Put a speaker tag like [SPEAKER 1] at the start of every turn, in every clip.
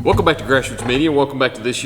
[SPEAKER 1] Welcome back to Grassroots Media. Welcome back to this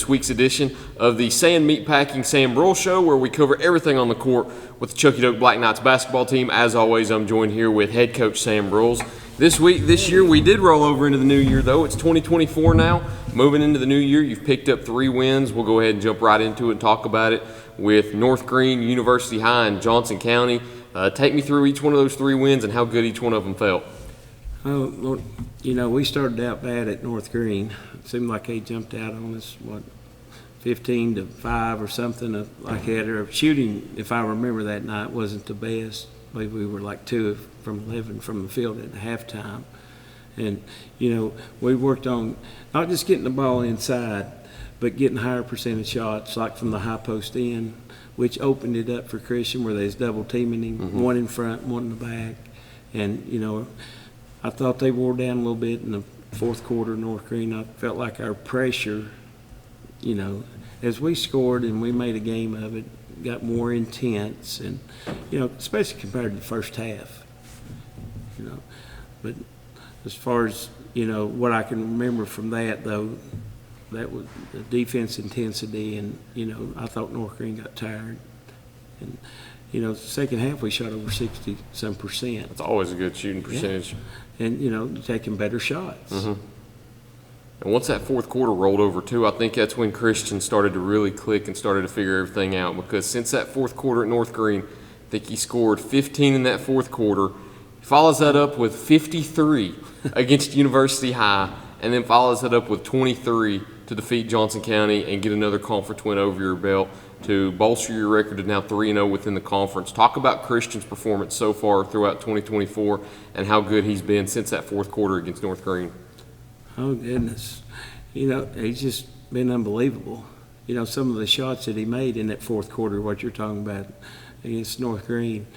[SPEAKER 1] week's edition of the Sand Meatpacking Sam Broyles Show, where we cover everything on the court with the Chuckey Doak Black Knights basketball team. As always, I'm joined here with head coach Sam Broyles. This year, we did roll over into the new year, though. It's 2024 now. Moving into the new year, you've picked up 3 wins. We'll go ahead and jump right into it and talk about it with North Greene, University High, and Johnson County. Take me through each one of those 3 wins and how good each one of them felt.
[SPEAKER 2] Oh, we started out bad at North Greene. It seemed like they jumped out on us, 15-5 or something like that. Or shooting, if I remember that night, wasn't the best. We were like 2 from 11 from the field at halftime. And, we worked on not just getting the ball inside, but getting higher percentage shots, like from the high post in, which opened it up for Christian, where they was double teaming him, one in front, one in the back. And, I thought they wore down a little bit in the fourth quarter, North Greene. I felt like our pressure, as we scored and we made a game of it, got more intense, and, especially compared to the first half. But as far as, what I can remember from that, though, that was the defense intensity, and, I thought North Greene got tired. And, the second half we shot over 60-some%.
[SPEAKER 1] That's always a good shooting percentage.
[SPEAKER 2] Yeah. And, taking better shots.
[SPEAKER 1] And once that fourth quarter rolled over, too, I think that's when Christian started to really click and started to figure everything out. Because since that fourth quarter at North Greene, I think he scored 15 in that fourth quarter. He follows that up with 53 against University High, and then follows that up with 23 to defeat Johnson County and get another conference win over your belt to bolster your record to now 3-0 within the conference. Talk about Christian's performance so far throughout 2024 and how good he's been since that fourth quarter against North Greene.
[SPEAKER 2] Oh, goodness. He's just been unbelievable. Some of the shots that he made in that fourth quarter, what you're talking about against North Greene,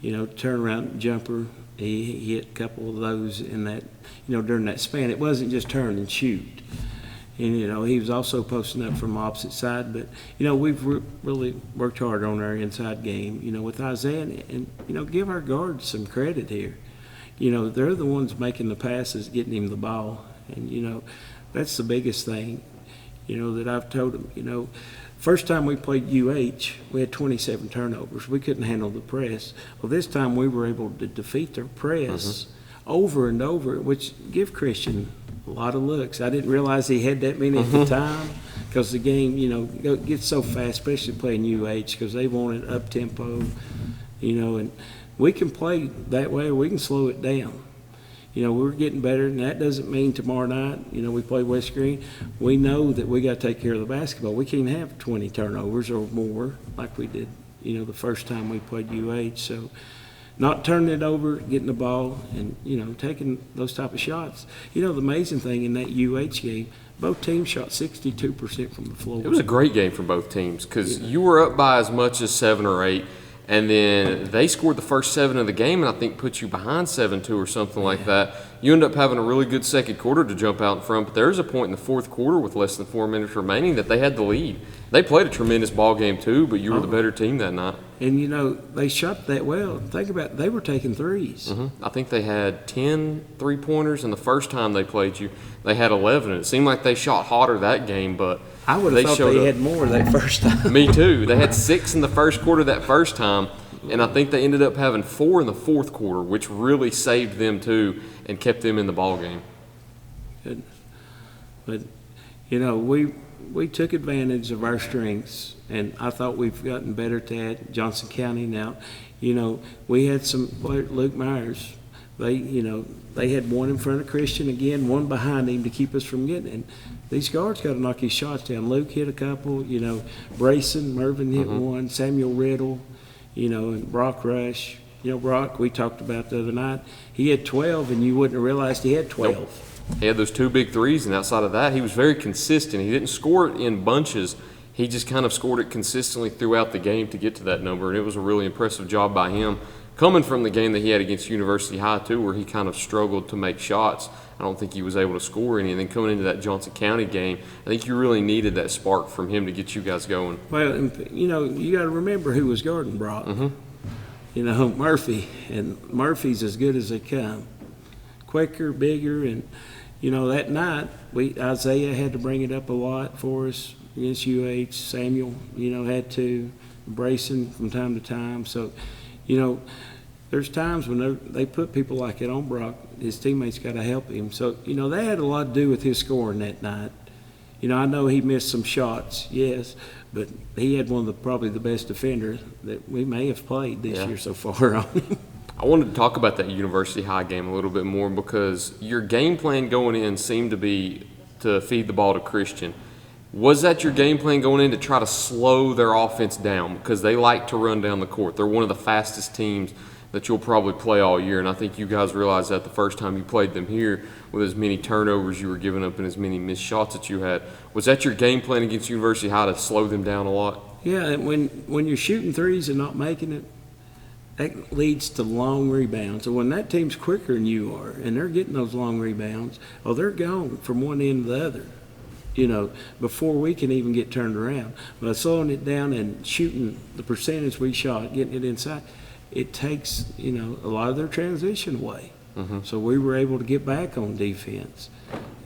[SPEAKER 2] turnaround jumper, he hit a couple of those in that, during that span. It wasn't just turn and shoot. And, he was also posting up from opposite side. But, we've really worked hard on our inside game, with Isaiah. And, give our guards some credit here. They're the ones making the passes, getting him the ball. And, that's the biggest thing, that I've told him. First time we played UH, we had 27 turnovers. We couldn't handle the press. Well, this time we were able to defeat their press over and over, which give Christian a lot of looks. I didn't realize he had that many at the time, because the game, gets so fast, especially playing UH, because they want it up-tempo, and we can play that way or we can slow it down. We're getting better, and that doesn't mean tomorrow night, we play West Greene. We know that we got to take care of the basketball. We can't have 20 turnovers or more like we did, the first time we played UH. So not turning it over, getting the ball, and, taking those type of shots. The amazing thing in that UH game, both teams shot 62% from the floor.
[SPEAKER 1] It was a great game for both teams because you were up by as much as 7 or 8, and then they scored the first 7 of the game and I think put you behind 7-2 or something like that. You end up having a really good second quarter to jump out in front, but there's a point in the fourth quarter with less than 4 minutes remaining that they had the lead. They played a tremendous ball game too, but you were the better team that night.
[SPEAKER 2] And, they shot that well. Think about it, they were taking threes.
[SPEAKER 1] I think they had 10 three-pointers, and the first time they played you, they had 11. And it seemed like they shot hotter that game, but
[SPEAKER 2] I would have thought they had more that first time.
[SPEAKER 1] Me too. They had 6 in the first quarter that first time, and I think they ended up having 4 in the fourth quarter, which really saved them too and kept them in the ball game.
[SPEAKER 2] Good. But, we took advantage of our strengths, and I thought we've gotten better at that. Johnson County now, we had some Luke Myers. They had one in front of Christian again, one behind him to keep us from getting it. And these guards got to knock his shots down. Luke hit a couple, Brayson, Mervin hit one, Samuel Riddle, and Brock Rush. Brock, we talked about the other night, he had 12, and you wouldn't have realized he had 12.
[SPEAKER 1] Nope. He had those 2 big threes, and outside of that, he was very consistent. He didn't score it in bunches. He just kind of scored it consistently throughout the game to get to that number, and it was a really impressive job by him. Coming from the game that he had against University High, too, where he kind of struggled to make shots, I don't think he was able to score any. And then coming into that Johnson County game, I think you really needed that spark from him to get you guys going.
[SPEAKER 2] Well, you got to remember who was guarding Brock. Murphy, and Murphy's as good as they come. Quicker, bigger, and that night, Isaiah had to bring it up a lot for us against UH. Samuel, had to, Brayson from time to time. So, there's times when they put people like that on Brock, his teammates got to help him. So, that had a lot to do with his scoring that night. I know he missed some shots, yes, but he had one of probably the best defenders that we may have played this year so far on him.
[SPEAKER 1] I wanted to talk about that University High game a little bit more because your game plan going in seemed to be to feed the ball to Christian. Was that your game plan going in to try to slow their offense down? Because they like to run down the court. They're one of the fastest teams that you'll probably play all year, and I think you guys realized that the first time you played them here with as many turnovers you were giving up and as many missed shots that you had. Was that your game plan against University High to slow them down a lot?
[SPEAKER 2] Yeah, and when you're shooting threes and not making it, that leads to long rebounds. So when that team's quicker than you are and they're getting those long rebounds, they're gone from one end to the other, before we can even get turned around. By slowing it down and shooting the percentage we shot, getting it inside, it takes, a lot of their transition away.
[SPEAKER 1] Mm-hmm.
[SPEAKER 2] So we were able to get back on defense.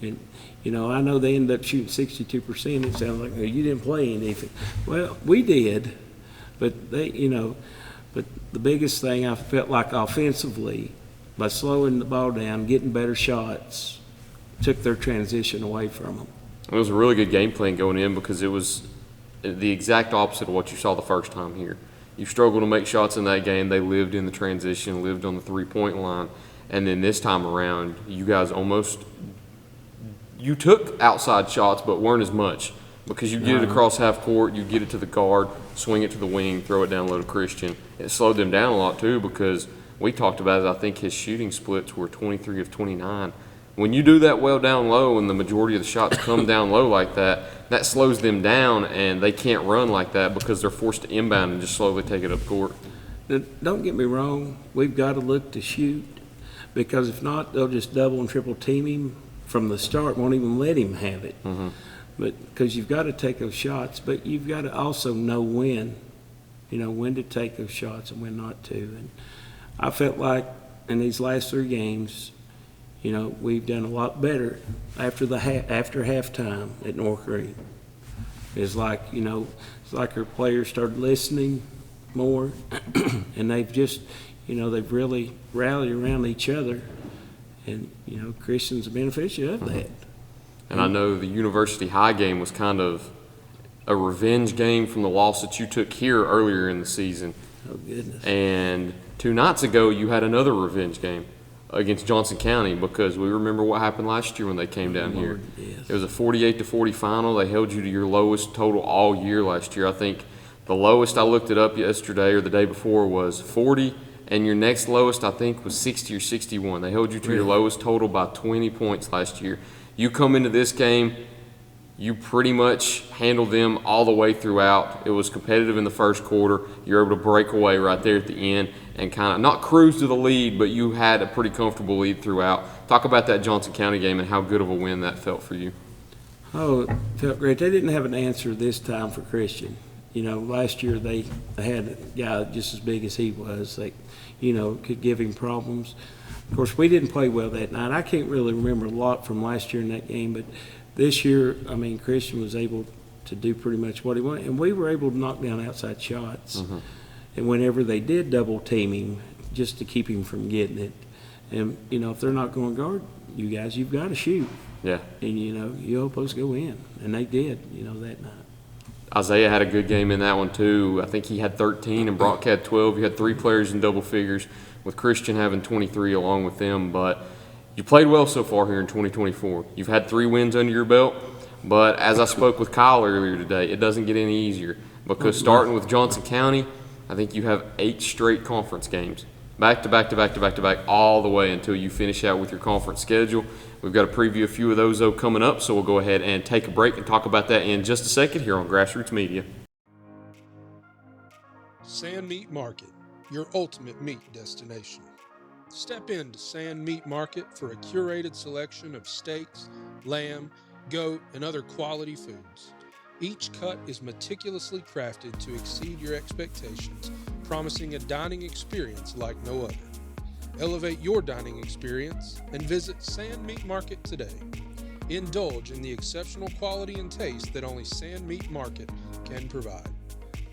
[SPEAKER 2] And, I know they ended up shooting 62%. It sounds like, you didn't play any defense. Well, we did, but but the biggest thing I felt like offensively, by slowing the ball down, getting better shots, took their transition away from them.
[SPEAKER 1] It was a really good game plan going in because it was the exact opposite of what you saw the first time here. You struggled to make shots in that game. They lived in the transition, lived on the three-point line. And then this time around, you guys you took outside shots but weren't as much because you get it across half court, you get it to the guard, swing it to the wing, throw it down low to Christian. It slowed them down a lot too because we talked about it. I think his shooting splits were 23 of 29. When you do that well down low and the majority of the shots come down low like that, that slows them down and they can't run like that because they're forced to inbound and just slowly take it up court.
[SPEAKER 2] Now, don't get me wrong, we've got to look to shoot because if not, they'll just double and triple team him from the start, won't even let him have it.
[SPEAKER 1] Mm-hmm.
[SPEAKER 2] But because you've got to take those shots, but you've got to also know when to take those shots and when not to. And I felt like in these last 3 games, we've done a lot better after halftime at North Green. It's like, it's like our players started listening more, and they've just, they've really rallied around each other, and Christian's a beneficiary of that.
[SPEAKER 1] And I know the University High game was kind of a revenge game from the loss that you took here earlier in the season.
[SPEAKER 2] Oh, goodness.
[SPEAKER 1] And 2 nights ago, you had another revenge game against Johnson County because we remember what happened last year when they came down here.
[SPEAKER 2] Yes.
[SPEAKER 1] It was a 48-40 final. They held you to your lowest total all year last year. I think the lowest, I looked it up yesterday or the day before, was 40, and your next lowest, I think, was 60 or 61. They held you to your lowest total by 20 points last year. You come into this game, you pretty much handled them all the way throughout. It was competitive in the first quarter. You were able to break away right there at the end and kind of not cruise to the lead, but you had a pretty comfortable lead throughout. Talk about that Johnson County game and how good of a win that felt for you.
[SPEAKER 2] Oh, it felt great. They didn't have an answer this time for Christian. Last year they had a guy just as big as he was that, could give him problems. Of course, we didn't play well that night. I can't really remember a lot from last year in that game, but this year, Christian was able to do pretty much what he wanted, and we were able to knock down outside shots.
[SPEAKER 1] Mm-hmm.
[SPEAKER 2] And whenever they did double team him, just to keep him from getting it, and if they're not going to guard you guys, you've got to shoot.
[SPEAKER 1] Yeah.
[SPEAKER 2] And you're supposed to go in, and they did, that night.
[SPEAKER 1] Isaiah had a good game in that one too. I think he had 13 and Brock had 12. You had 3 players in double figures, with Christian having 23 along with them. But you played well so far here in 2024. You've had 3 wins under your belt. But as I spoke with Kyle earlier today, it doesn't get any easier because starting with Johnson County, I think you have 8 straight conference games, back to back to back to back to back, all the way until you finish out with your conference schedule. We've got to preview a few of those, though, coming up, so we'll go ahead and take a break and talk about that in just a second here on Grassroots Media.
[SPEAKER 3] Sand Meat Market, your ultimate meat destination. Step into Sand Meat Market for a curated selection of steaks, lamb, goat, and other quality foods. Each cut is meticulously crafted to exceed your expectations, promising a dining experience like no other. Elevate your dining experience and visit Sand Meat Market today. Indulge in the exceptional quality and taste that only Sand Meat Market can provide.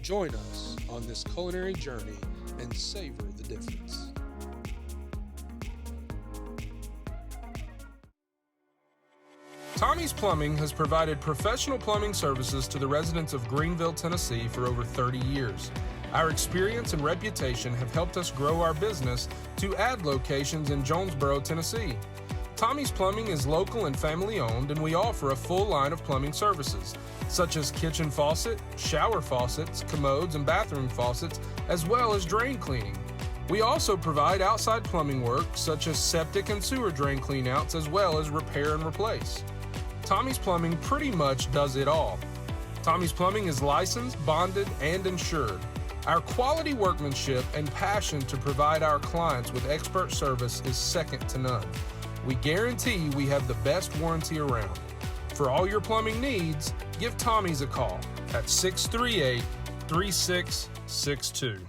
[SPEAKER 3] Join us on this culinary journey and savor the difference. Tommy's Plumbing has provided professional plumbing services to the residents of Greenville, Tennessee for over 30 years. Our experience and reputation have helped us grow our business to add locations in Jonesboro, Tennessee. Tommy's Plumbing is local and family owned, and we offer a full line of plumbing services, such as kitchen faucet, shower faucets, commodes, and bathroom faucets, as well as drain cleaning. We also provide outside plumbing work, such as septic and sewer drain cleanouts, as well as repair and replace. Tommy's Plumbing pretty much does it all. Tommy's Plumbing is licensed, bonded, and insured. Our quality workmanship and passion to provide our clients with expert service is second to none. We guarantee we have the best warranty around. For all your plumbing needs, give Tommy's a call at 638-3662.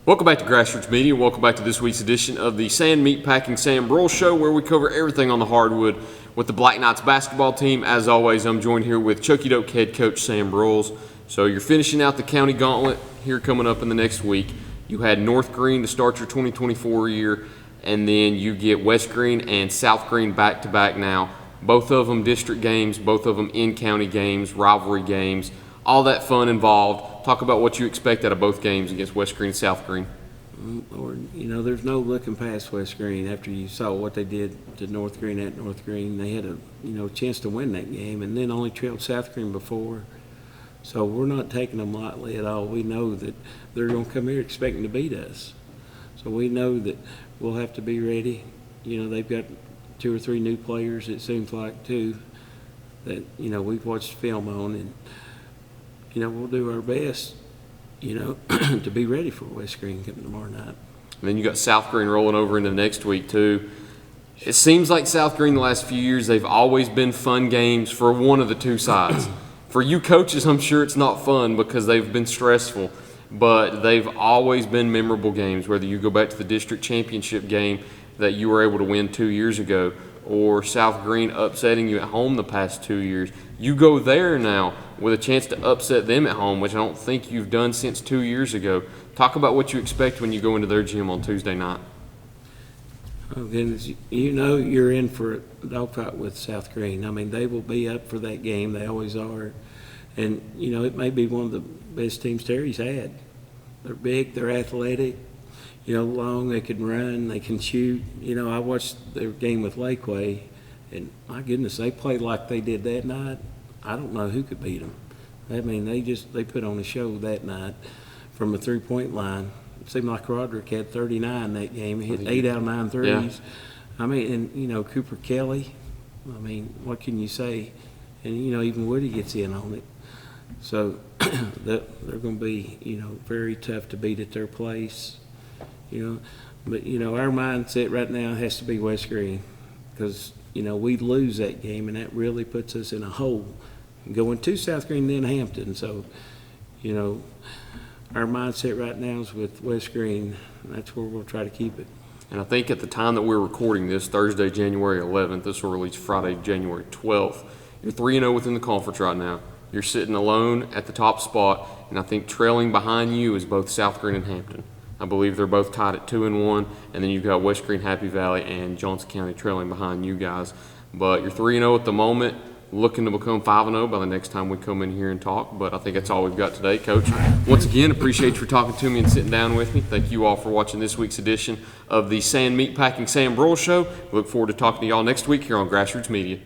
[SPEAKER 1] Welcome back to Grassroots Media. Welcome back to this week's edition of the Sand Meat Packing Sam Broyles Show, where we cover everything on the hardwood with the Black Knights basketball team. As always, I'm joined here with Chokey Doke head coach Sam Broyles. So you're finishing out the county gauntlet here coming up in the next week. You had North Green to start your 2024 year, and then you get West Green and South Green back-to-back now. Both of them district games, both of them in-county games, rivalry games, all that fun involved. Talk about what you expect out of both games against West Green and South Green.
[SPEAKER 2] Lord, there's no looking past West Green after you saw what they did to North Green at North Green. They had a chance to win that game and then only trailed South Green before. So we're not taking them lightly at all. We know that they're going to come here expecting to beat us. So we know that we'll have to be ready. They've got 2 or 3 new players, it seems like, too, that, we've watched film on. And, we'll do our best, to be ready for West Green coming tomorrow night.
[SPEAKER 1] And then you got South Green rolling over into next week, too. It seems like South Green the last few years, they've always been fun games for one of the two sides. For you coaches, I'm sure it's not fun because they've been stressful, but they've always been memorable games, whether you go back to the district championship game that you were able to win 2 years ago, or South Green upsetting you at home the past 2 years. You go there now with a chance to upset them at home, which I don't think you've done since 2 years ago. Talk about what you expect when you go into their gym on Tuesday night.
[SPEAKER 2] Oh, goodness. You're in for a dogfight with South Green. I mean, they will be up for that game. They always are. And, it may be one of the best teams Terry's had. They're big, they're athletic, long, they can run, they can shoot. I watched their game with Lakeway, and my goodness, they played like they did that night. I don't know who could beat them. I mean, they put on a show that night from a three-point line. It seemed like Roderick had 39 that game. He hit 8 out of 9 threes.
[SPEAKER 1] Yeah.
[SPEAKER 2] I mean, and, Cooper Kelly, I mean, what can you say? And, even Woody gets in on it. So they're going to be, very tough to beat at their place, But, our mindset right now has to be West Green because, we lose that game, and that really puts us in a hole going to South Green, then Hampton. So, our mindset right now is with West Green. That's where we'll try to keep it.
[SPEAKER 1] And I think at the time that we're recording this, Thursday, January 11th, this will release Friday, January 12th, you're 3-0 within the conference right now. You're sitting alone at the top spot, and I think trailing behind you is both South Green and Hampton. I believe they're both tied at 2-1, and then you've got West Green, Happy Valley, and Johnson County trailing behind you guys. But you're 3-0 at the moment, looking to become 5-0 by the next time we come in here and talk. But I think that's all we've got today, Coach. Once again, appreciate you for talking to me and sitting down with me. Thank you all for watching this week's edition of the Sand Meat Packing Sam Broyles Show. We look forward to talking to y'all next week here on Grassroots Media.